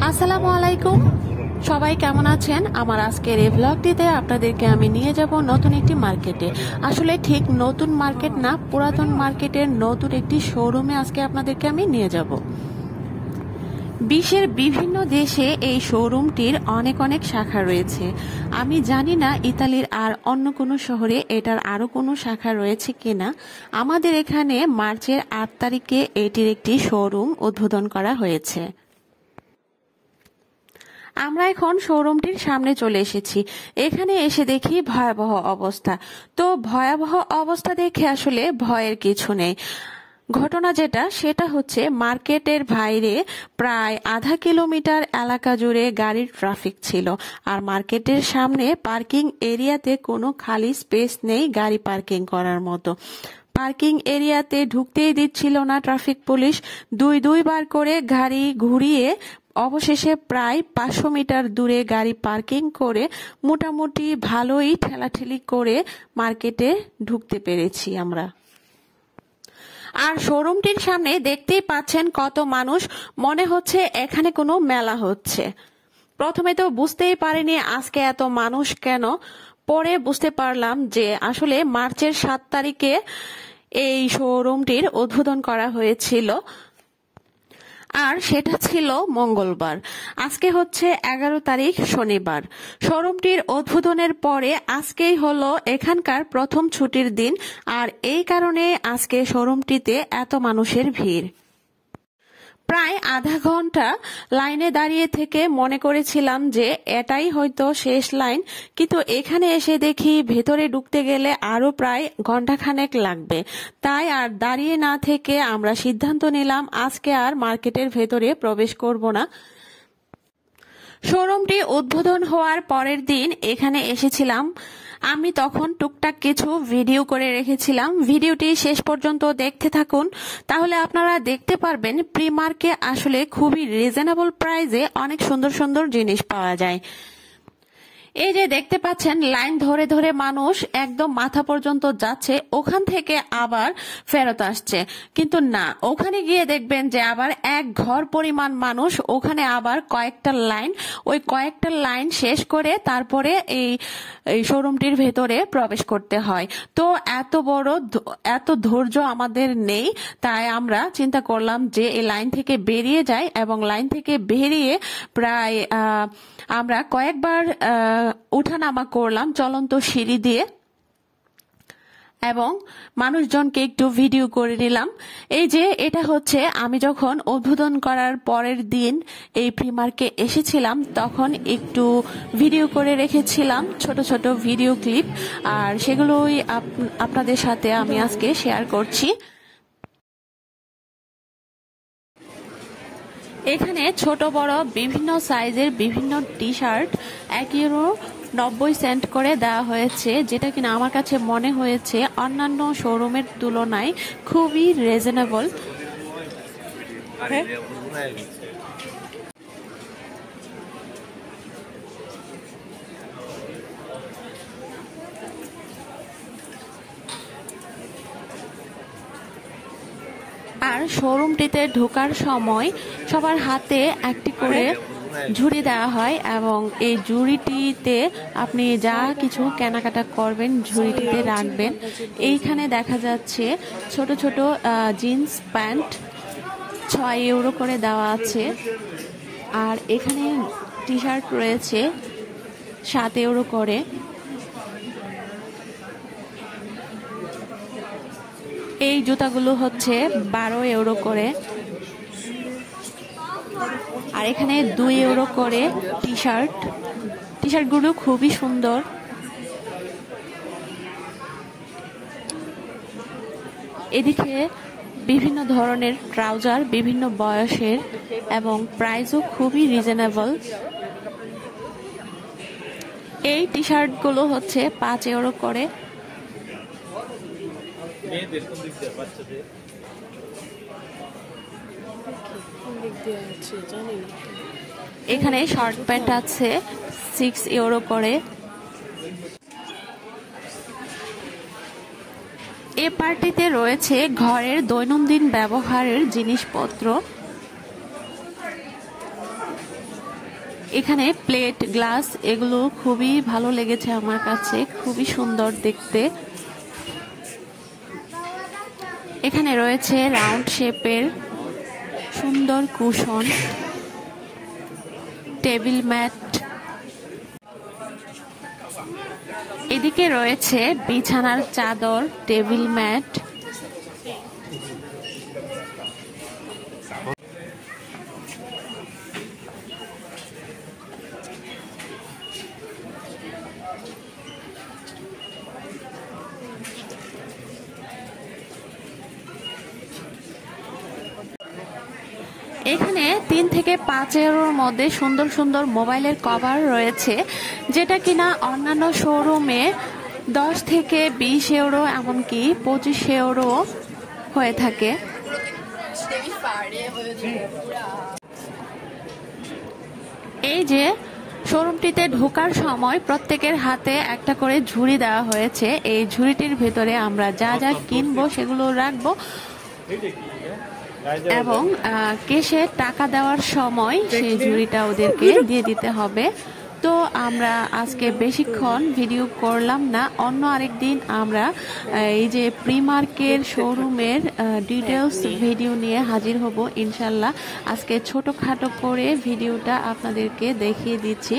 আসসালামু আলাইকুম, সবাই কেমন আছেন? আমার আজকের এই ব্লগটিতে আপনাদেরকে আমি নিয়ে যাব নতুন একটি মার্কেটে। আসলে ঠিক নতুন মার্কেট না, পুরাতন মার্কেটের নতুন একটি শোরুমে আজকে আপনাদেরকে আমি নিয়ে যাব। বিশ্বের বিভিন্ন দেশে এই শোরুমটির অনেক অনেক শাখা রয়েছে। আমি জানি না ইতালির আর অন্য কোনো শহরে এটার আরো কোনো শাখা রয়েছে কিনা। আমাদের এখানে মার্চের 8 তারিখে এটির একটি শোরুম উদ্বোধন করা হয়েছে। আমরা এখন শোরুমটির সামনে চলে এসেছি। এখানে এসে দেখি ভয়াবহ অবস্থা। তো ভয়াবহ অবস্থা দেখে আসলে ভয়ের কিছু নেই। ঘটনা সেটা হচ্ছে মার্কেটের বাইরে প্রায় আধা কিলোমিটার এলাকা জুড়ে গাড়ির ট্রাফিক ছিল, আর মার্কেটের সামনে পার্কিং এরিয়াতে কোনো খালি স্পেস নেই গাড়ি পার্কিং করার মতো। পার্কিং এরিয়াতে ঢুকতেই দিচ্ছিল না ট্রাফিক পুলিশ। দুইবার করে গাড়ি ঘুরিয়ে অবশেষে প্রায় 500 মিটার দূরে গাড়ি পার্কিং করে মোটামুটি ভালোই ঠেলাঠেলি করে মার্কেটে ঢুকতে পেরেছি আমরা। আর শোরুমটির সামনে দেখতেই পাচ্ছেন কত মানুষ, মনে হচ্ছে এখানে কোনো মেলা হচ্ছে। প্রথমে তো বুঝতেই পারিনি আজকে এত মানুষ কেন, পরে বুঝতে পারলাম যে আসলে মার্চের 7 তারিখে এই শোরুমটির উদ্বোধন করা হয়েছিল, আর সেটা ছিল মঙ্গলবার। আজকে হচ্ছে 11 তারিখ শনিবার। শোরুমটির উদ্বোধনের পরে আজকেই হলো এখানকার প্রথম ছুটির দিন, আর এই কারণে আজকে শোরুমটিতে এত মানুষের ভিড়। প্রায় আধা ঘন্টা লাইনে দাঁড়িয়ে থেকে মনে করেছিলাম যে এটাই হয়তো শেষ লাইন, কিন্তু এখানে এসে দেখি ভেতরে ঢুকতে গেলে আরো প্রায় ঘন্টাখানেক লাগবে। তাই আর দাঁড়িয়ে না থেকে আমরা সিদ্ধান্ত নিলাম আজকে আর মার্কেটের ভেতরে প্রবেশ করব না। শোরুমটি উদ্বোধন হওয়ার পরের দিন এখানে এসেছিলাম আমি, তখন টুকটাক কিছু ভিডিও করে রেখেছিলাম। ভিডিওটি শেষ পর্যন্ত দেখতে থাকুন, তাহলে আপনারা দেখতে পারবেন প্রিমার্কে আসলে খুবই রিজনেবল প্রাইসে অনেক সুন্দর সুন্দর জিনিস পাওয়া যায়। এই যে দেখতে পাচ্ছেন লাইন ধরে ধরে মানুষ একদম মাথা পর্যন্ত যাচ্ছে, ওখান থেকে আবার ফেরত আসছে। কিন্তু না, ওখানে গিয়ে দেখবেন যে আবার এক ঘর পরিমাণ মানুষ, ওখানে আবার কয়েকটা লাইন, ওই কয়েকটা লাইন শেষ করে তারপরে এই শোরুমটির ভেতরে প্রবেশ করতে হয়। তো এত ধৈর্য আমাদের নেই, তাই আমরা চিন্তা করলাম যে এই লাইন থেকে বেরিয়ে যাই, এবং লাইন থেকে বেরিয়ে প্রায় আমরা কয়েকবার উঠানামা করলাম চলন্ত সিঁড়ি দিয়ে, এবং মানুষজনকে একটু ভিডিও করে নিলাম। এই যে এটা হচ্ছে আমি যখন উদ্বোধন করার পরের দিন এই প্রিমার্কে এসেছিলাম, তখন একটু ভিডিও করে রেখেছিলাম, ছোট ছোট ভিডিও ক্লিপ, আর সেগুলোই আপনাদের সাথে আমি আজকে শেয়ার করছি। এখানে ছোট বড় বিভিন্ন সাইজের বিভিন্ন টি শার্ট €1.90 করে দেওয়া হয়েছে, যেটা কিনা আমার কাছে মনে হয়েছে অন্যান্য শোরুমের তুলনায় খুবই রিজনেবল। আর শোরুমটিতে ঢোকার সময় সবার হাতে একটি করে ঝুড়ি দেওয়া হয়, এবং এই ঝুড়িটিতে আপনি যা কিছু কেনাকাটা করবেন ঝুড়িটিতে রাখবেন। এইখানে দেখা যাচ্ছে ছোট ছোট জিন্স প্যান্ট €6 করে দেওয়া আছে, আর এখানে টি শার্ট রয়েছে €7 করে। এই জুতাগুলো হচ্ছে €12 করে, আর এখানে €2 করে টি শার্টগুলো খুবই সুন্দর। এদিকে বিভিন্ন ধরনের ট্রাউজার, বিভিন্ন বয়সের, এবং প্রাইসও খুবই রিজনেবল। এই টি শার্টগুলো হচ্ছে €5 করে। এখানে শর্ট প্যান্ট আছে €6 করে। এ পার্টিতে রয়েছে ঘরের দৈনন্দিন ব্যবহারের জিনিসপত্র। এখানে প্লেট, গ্লাস এগুলো খুবই ভালো লেগেছে আমার কাছে, খুবই সুন্দর দেখতে। এখানে রয়েছে রাউন্ড শেপের সুন্দর কুশন, টেবিল ম্যাট। এদিকে রয়েছে বিছানার চাদর, টেবিল ম্যাট। এখানে 3 থেকে 5 ইউরোর মধ্যে সুন্দর সুন্দর মোবাইলের কভার রয়েছে, যেটা কিনা অন্যান্য শোরুমে 10 থেকে 20 ইউরো এমনকি 25 ইউরো হয়ে থাকে। এই যে শোরুমটিতে ঢোকার সময় প্রত্যেকের হাতে একটা করে ঝুড়ি দেওয়া হয়েছে। এই ঝুড়িটির ভেতরে আমরা যা যা কিনবো সেগুলো রাখবো এবং কেশে টাকা দেওয়ার সময় সেই ঝুড়িটা ওদেরকে দিয়ে দিতে হবে। তো আমরা আজকে বেশিক্ষণ ভিডিও করলাম না, অন্য আরেকদিন আমরা এই যে প্রিমার্কের শোরুমের ডিটেলস ভিডিও নিয়ে হাজির হব ইনশাল্লাহ। আজকে ছোটখাটো করে ভিডিওটা আপনাদেরকে দেখিয়ে দিচ্ছি।